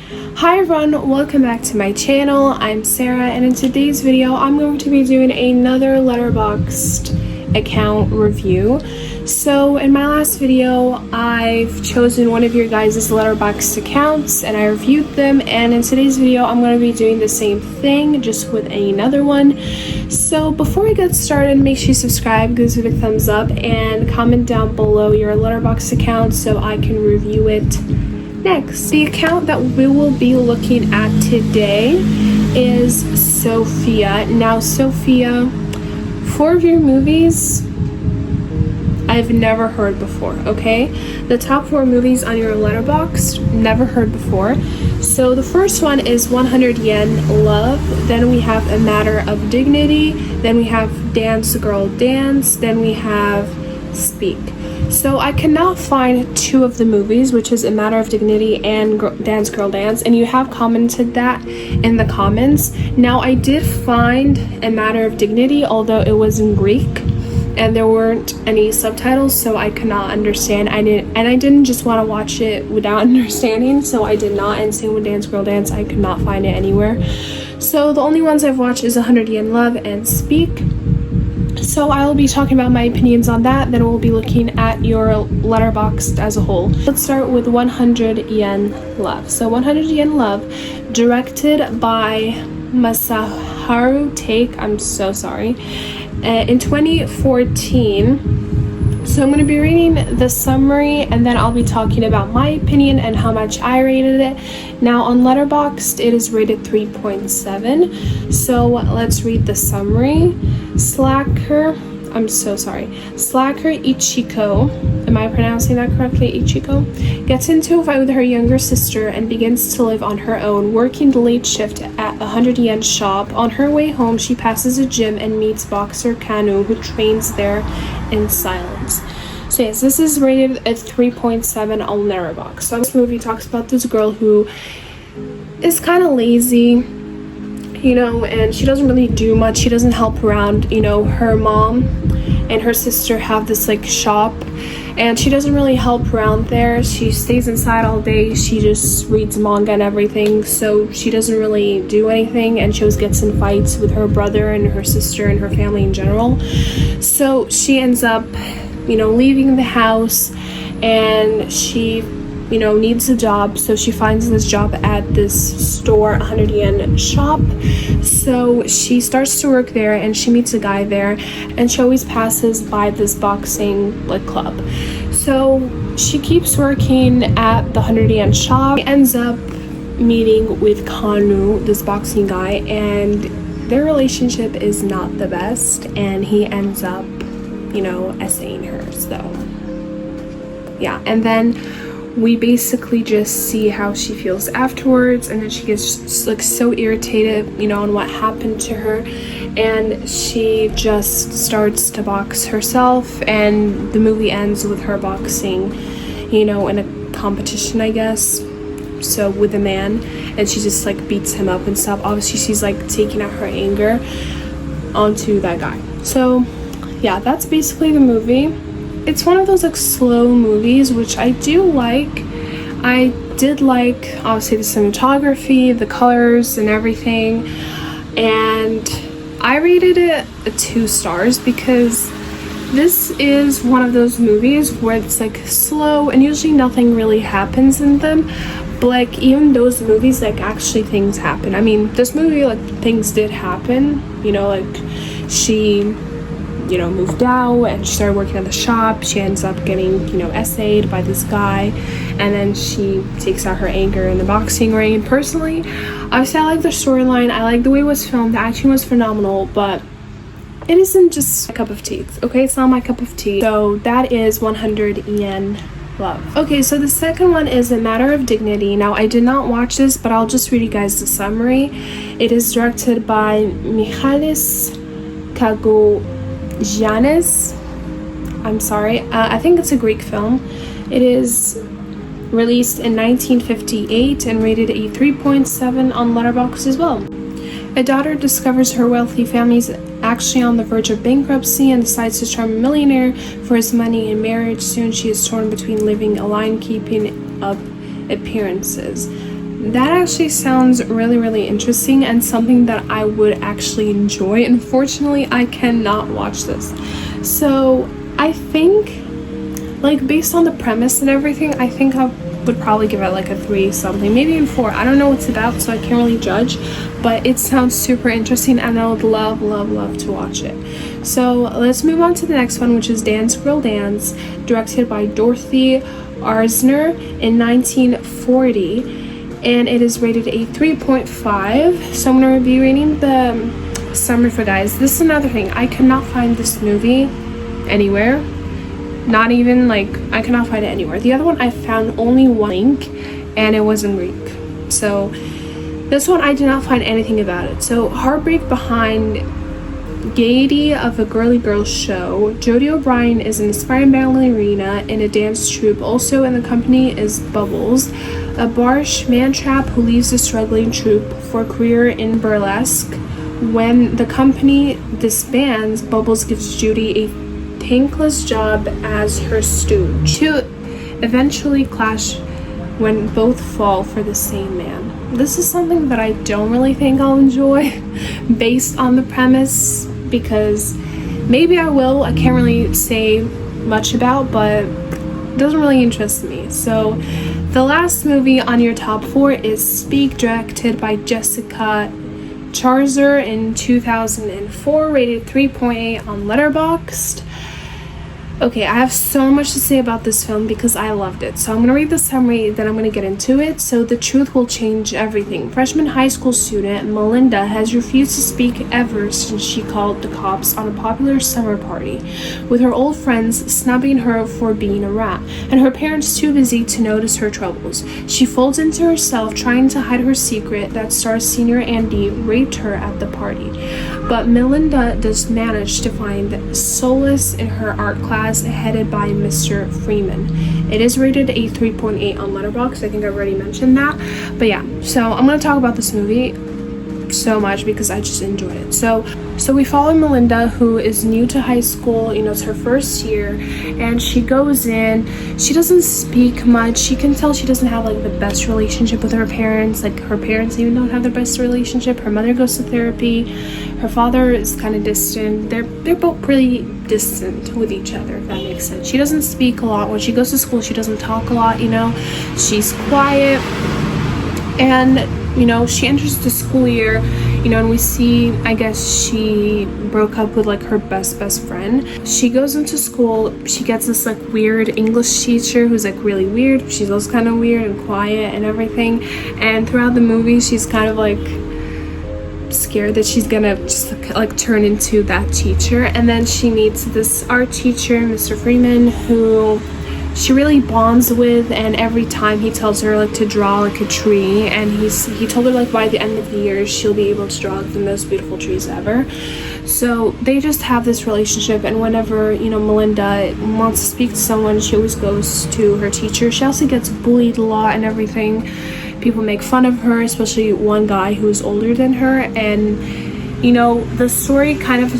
Hi everyone, welcome back to my channel. I'm Sarah, and in today's video I'm going to be doing another Letterboxd account review. So in my last video I've chosen one of your guys' Letterboxd accounts and I reviewed them, and in today's video I'm going to be doing the same thing just with another one. So before we get started, make sure you subscribe, give us a big thumbs up, and comment down below your Letterboxd account so I can review it next. The account that we will be looking at today is Sophia. Now Sophia, 4 of your movies I've never heard before, okay? The top 4 movies on your Letterboxd, never heard before. So the first one is 100 Yen Love, then we have A Matter of Dignity, then we have Dance Girl Dance, then we have Speak. So I cannot find 2 of the movies, which is A Matter of Dignity and Dance Girl Dance, and you have commented that in the comments. Now I did find A Matter of Dignity, although it was in Greek and there weren't any subtitles, so I could not understand. I didn't just want to watch it without understanding, so I did not. And same with Dance Girl Dance, I could not find it anywhere. So the only ones I've watched is 100 Yen Love and Speak. So I'll be talking about my opinions on that, then we'll be looking at your Letterboxd as a whole. Let's start with 100 Yen Love. So 100 Yen Love, directed by Masaharu Take, I'm so sorry, in 2014. So I'm going to be reading the summary and then I'll be talking about my opinion and how much I rated it. Now on Letterboxd it is rated 3.7. So let's read the summary. Slacker Ichiko, am I pronouncing that correctly? Ichiko gets into a fight with her younger sister and begins to live on her own, working the late shift at a 100 yen shop. On her way home, she passes a gym and meets boxer Kanu, who trains there in silence. So yes, this is rated at 3.7 on Letterboxd. So this movie talks about this girl who is kind of lazy, you know, and she doesn't really do much. She doesn't help around. You know, her mom and her sister have this like shop and she doesn't really help around there. She stays inside all day. She just reads manga and everything, so she doesn't really do anything, and she always gets in fights with her brother and her sister and her family in general. So she ends up, you know, leaving the house, and she, you know, needs a job. So she finds this job at this store, 100 yen shop. So she starts to work there and she meets a guy there, and she always passes by this boxing like club. So she keeps working at the 100 yen shop. She ends up meeting with Kanu, this boxing guy, and their relationship is not the best, and he ends up, you know, essaying her. So yeah, and then we basically just see how she feels afterwards, and then she gets just, like, so irritated, you know, on what happened to her, and she just starts to box herself, and the movie ends with her boxing, you know, in a competition, I guess, so with a man, and she just like beats him up and stuff. Obviously she's like taking out her anger onto that guy. So yeah, that's basically the movie. It's one of those like slow movies, which I do like. I did like, obviously, the cinematography, the colors and everything, and I rated it 2 stars because this is one of those movies where it's like slow and usually nothing really happens in them, but like even those movies, like actually things happen. I mean, this movie, like things did happen, you know, like she, you know, moved out and she started working at the shop. She ends up getting, you know, essayed by this guy, and then she takes out her anger in the boxing ring. And personally, obviously I like the storyline, I like the way it was filmed, the action was phenomenal, but it isn't just a cup of tea, okay? It's not my cup of tea. So that is 100 Yen Love. Okay, so the second one is A Matter of Dignity. Now I did not watch this, but I'll just read you guys the summary. It is directed by Michalis Kagogiannis. I'm sorry, I think it's a Greek film. It is released in 1958 and rated a 3.7 on Letterboxd as well. A daughter discovers her wealthy family is actually on the verge of bankruptcy and decides to charm a millionaire for his money in marriage. Soon she is torn between living a lie and keeping up appearances. That actually sounds really, really interesting and something that I would actually enjoy. Unfortunately, I cannot watch this. So I think, like, based on the premise and everything, I think I would probably give it like a 3 something, maybe even 4. I don't know what it's about, so I can't really judge, but it sounds super interesting and I would love, love, love to watch it. So let's move on to the next one, which is Dance Girl Dance, directed by Dorothy Arzner in 1940. And it is rated a 3.5. So I'm going to be reading the summary for guys. This is another thing. I cannot find this movie anywhere. Not even, like, I cannot find it anywhere. The other one, I found only one link, and it was in Greek. So this one, I did not find anything about it. So heartbreak behind gaiety of a girly girls show. Jodie O'Brien is an aspiring ballerina in a dance troupe. Also in the company is Bubbles, a boorish man-trap who leaves the struggling troupe for a career in burlesque. When the company disbands, Bubbles gives Judy a thankless job as her stooge, to eventually clash when both fall for the same man. This is something that I don't really think I'll enjoy based on the premise, because maybe I will. I can't really say much about, but it doesn't really interest me. So the last movie on your top 4 is Speak, directed by Jessica Charzer in 2004, rated 3.8 on Letterboxd. Okay, I have so much to say about this film because I loved it. So I'm going to read the summary, then I'm going to get into it. So the truth will change everything. Freshman high school student Melinda has refused to speak ever since she called the cops on a popular summer party, with her old friends snubbing her for being a rat, and her parents too busy to notice her troubles. She folds into herself, trying to hide her secret that star senior Andy raped her at the party. But Melinda does manage to find solace in her art class, headed by Mr. Freeman. It is rated a 3.8 on Letterboxd. I think I've already mentioned that. But yeah, so I'm going to talk about this movie so much because I just enjoyed it. So we follow Melinda, who is new to high school. You know, it's her first year, and she goes in. She doesn't speak much. You can tell she doesn't have like the best relationship with her parents. Like, her parents even don't have the best relationship. Her mother goes to therapy. Her father is kind of distant. They're both pretty distant with each other, if that makes sense. She doesn't speak a lot. When she goes to school, she doesn't talk a lot, you know. She's quiet. And, you know, she enters the school year, you know, and we see, I guess she broke up with like her best friend. She goes into school. She gets this like weird English teacher who's like really weird. She's also kind of weird and quiet and everything. And throughout the movie, she's kind of like scared that she's gonna just like turn into that teacher. And then she meets this art teacher, Mr. Freeman, who she really bonds with, and every time he tells her like to draw like a tree, and he told her like by the end of the year she'll be able to draw the most beautiful trees ever. So they just have this relationship, and whenever, you know, Melinda wants to speak to someone, she always goes to her teacher. She also gets bullied a lot and everything. People make fun of her, especially one guy who's older than her. And, you know, the story kind of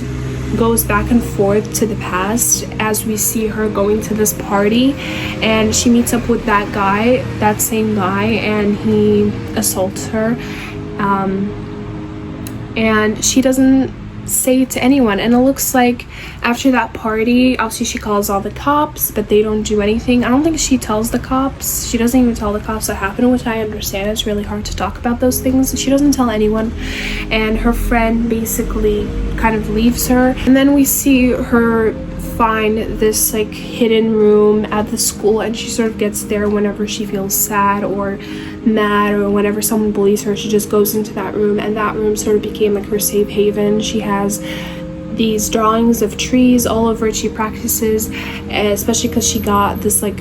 goes back and forth to the past as we see her going to this party, and she meets up with that guy, that same guy, and he assaults her. And she doesn't say it to anyone, and it looks like after that party, obviously she calls all the cops, but they don't do anything. I don't think she tells the cops. She doesn't even tell the cops what happened, which I understand. It's really hard to talk about those things. She doesn't tell anyone, and her friend basically kind of leaves her. And then we see her find this like hidden room at the school, and she sort of gets there whenever she feels sad or mad, or whenever someone bullies her. She just goes into that room, and that room sort of became like her safe haven. She has these drawings of trees all over it. She practices, especially because she got this like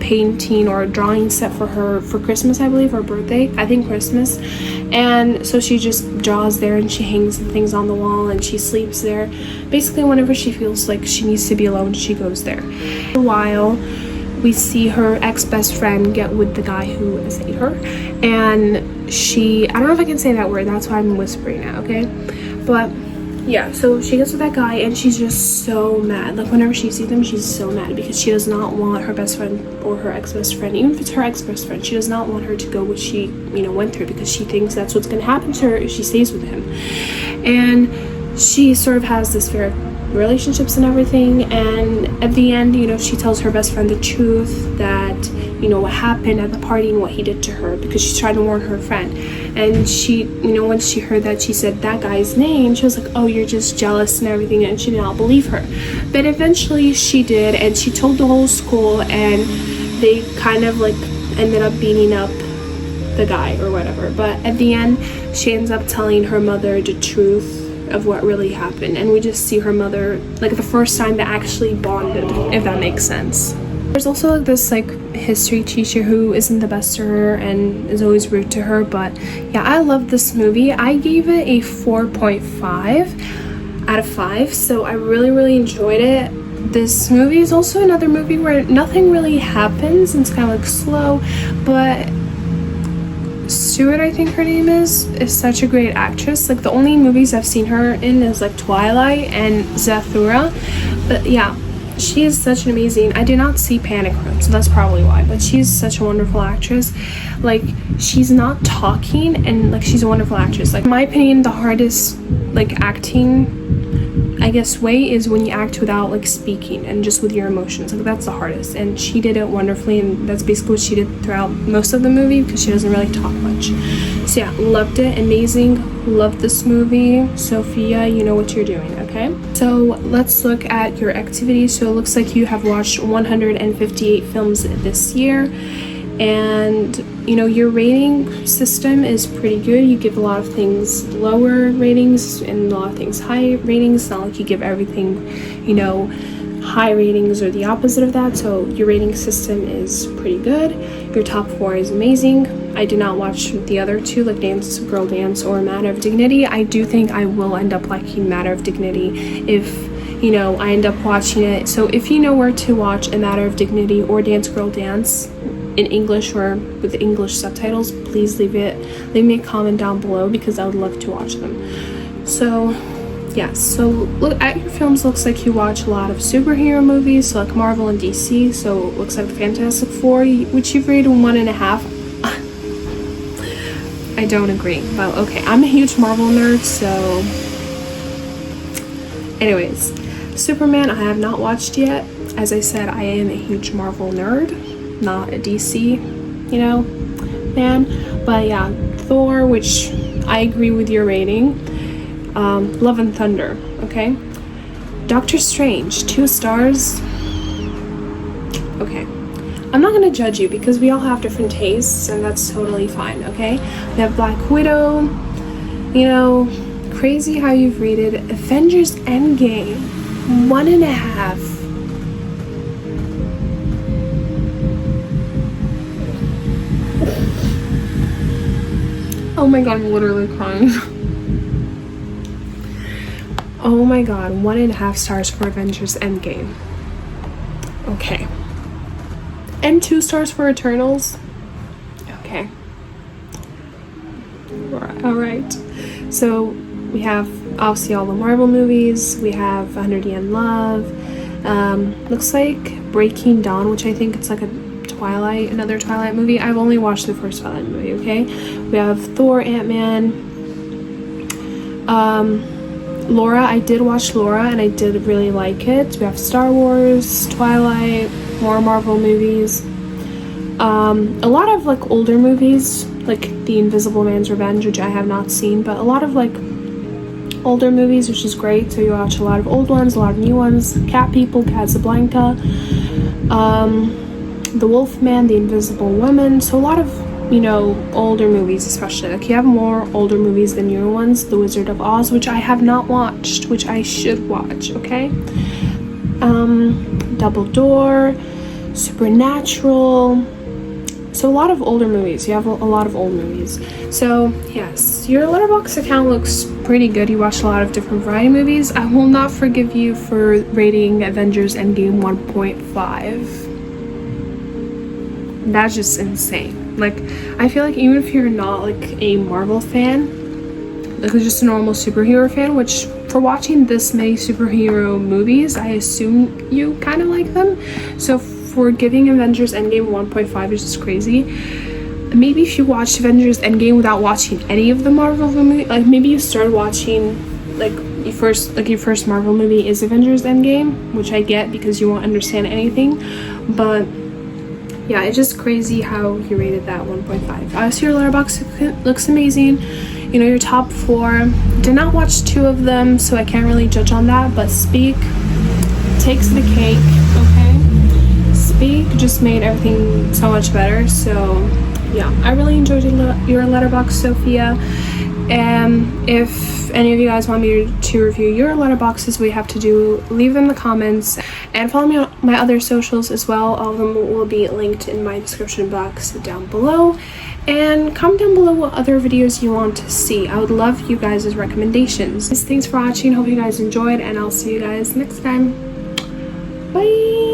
painting or drawing set for her for Christmas, I believe, or birthday, I think Christmas. And so she just draws there, and she hangs things on the wall, and she sleeps there. Basically, whenever she feels like she needs to be alone, she goes there. For a while, we see her ex-best friend get with the guy who assaulted her, and I don't know if I can say that word, that's why I'm whispering now, okay? But yeah, so she gets with that guy and she's just so mad. Like whenever she sees him, she's so mad because she does not want her best friend or her ex-best friend, even if it's her ex-best friend, she does not want her to go what she, you know, went through, because she thinks that's what's going to happen to her if she stays with him. And she sort of has this fear of relationships and everything, and at the end, you know, she tells her best friend the truth, that, you know, what happened at the party and what he did to her, because she's trying to warn her friend. And she, you know, once she heard that she said that guy's name, she was like, oh, you're just jealous and everything, and she did not believe her. But eventually she did, and she told the whole school, and they kind of like ended up beating up the guy or whatever. But at the end, she ends up telling her mother the truth of what really happened, and we just see her mother, like the first time they actually bonded, if that makes sense. There's also like this like history teacher who isn't the best to her and is always rude to her. But yeah, I love this movie. I gave it a 4.5 out of 5, so I really enjoyed it. This movie is also another movie where nothing really happens and it's kind of like slow, but Stewart, I think her name is such a great actress. Like the only movies I've seen her in is like Twilight and Zathura. But yeah, she is such an amazing, I did not see Panic Room, so that's probably why, but she's such a wonderful actress. Like she's not talking, and like she's a wonderful actress. Like in my opinion, the hardest like acting, I guess, way is when you act without like speaking and just with your emotions. Like that's the hardest, and she did it wonderfully, and that's basically what she did throughout most of the movie, because she doesn't really talk much. So yeah, loved it, amazing, loved this movie. Sophia, you know what you're doing, okay? So let's look at your activities. So it looks like you have watched 158 films this year, and you know your rating system is pretty good. You give a lot of things lower ratings and a lot of things high ratings. It's not like you give everything, you know, high ratings or the opposite of that. So your rating system is pretty good. Your top 4 is amazing. I did not watch the other 2, like Dance Girl Dance or Matter of Dignity. I do think I will end up liking Matter of Dignity if, you know, I end up watching it. So if you know where to watch A Matter of Dignity or Dance Girl Dance in English or with English subtitles, please leave me a comment down below, because I would love to watch them. So yes, so look at your films. Looks like you watch a lot of superhero movies, so like Marvel and DC. So it looks like the Fantastic Four, which you've rated 1.5. I don't agree, but okay, I'm a huge Marvel nerd. So anyways, Superman I have not watched yet. As I said, I am a huge Marvel nerd, not a DC, you know, fan. But yeah, Thor, which I agree with your rating. Love and Thunder, okay? Doctor Strange, 2 stars. Okay, I'm not gonna judge you because we all have different tastes, and that's totally fine, okay? We have Black Widow, you know, crazy how you've rated Avengers Endgame 1.5. Oh my god, I'm literally crying. Oh my god, 1.5 stars for Avengers Endgame. Okay. And 2 stars for Eternals. Okay. Alright. So we have obviously all the Marvel movies. We have 100 Yen Love. Looks like Breaking Dawn, which I think it's like another Twilight movie. I've only watched the first Twilight movie, okay? We have Thor, Ant-Man, Laura. I did watch Laura and I did really like it. We have Star Wars, Twilight, more Marvel movies. A lot of like older movies, like The Invisible Man's Revenge, which I have not seen, but a lot of like older movies, which is great. So you watch a lot of old ones, a lot of new ones. Cat People, Casablanca, The Wolfman, The Invisible Woman. So a lot of, you know, older movies, especially. Like you have more older movies than newer ones. The Wizard of Oz, which I have not watched, which I should watch, okay? Double Door, Supernatural. So a lot of older movies. You have a lot of old movies. So yes, your Letterboxd account looks pretty good. You watch a lot of different variety movies. I will not forgive you for rating Avengers Endgame 1.5. That's just insane. Like, I feel like even if you're not like a Marvel fan, like just a normal superhero fan, which for watching this many superhero movies, I assume you kind of like them. So for giving Avengers Endgame 1.5 is just crazy. Maybe if you watched Avengers Endgame without watching any of the Marvel movies, like maybe you started watching like your first Marvel movie is Avengers Endgame, which I get because you won't understand anything, but yeah, it's just crazy how he rated that 1.5. Obviously your Letterboxd looks amazing. You know, your top 4. Did not watch 2 of them, so I can't really judge on that, but Speak takes the cake, okay? Speak just made everything so much better, so yeah, I really enjoyed your Letterboxd, Sophia. If any of you guys want me to review your letterboxes, we have to do, leave them in the comments, and follow me on my other socials as well. All of them will be linked in my description box down below, and comment down below what other videos you want to see. I would love you guys' recommendations. Thanks for watching, hope you guys enjoyed, and I'll see you guys next time. Bye.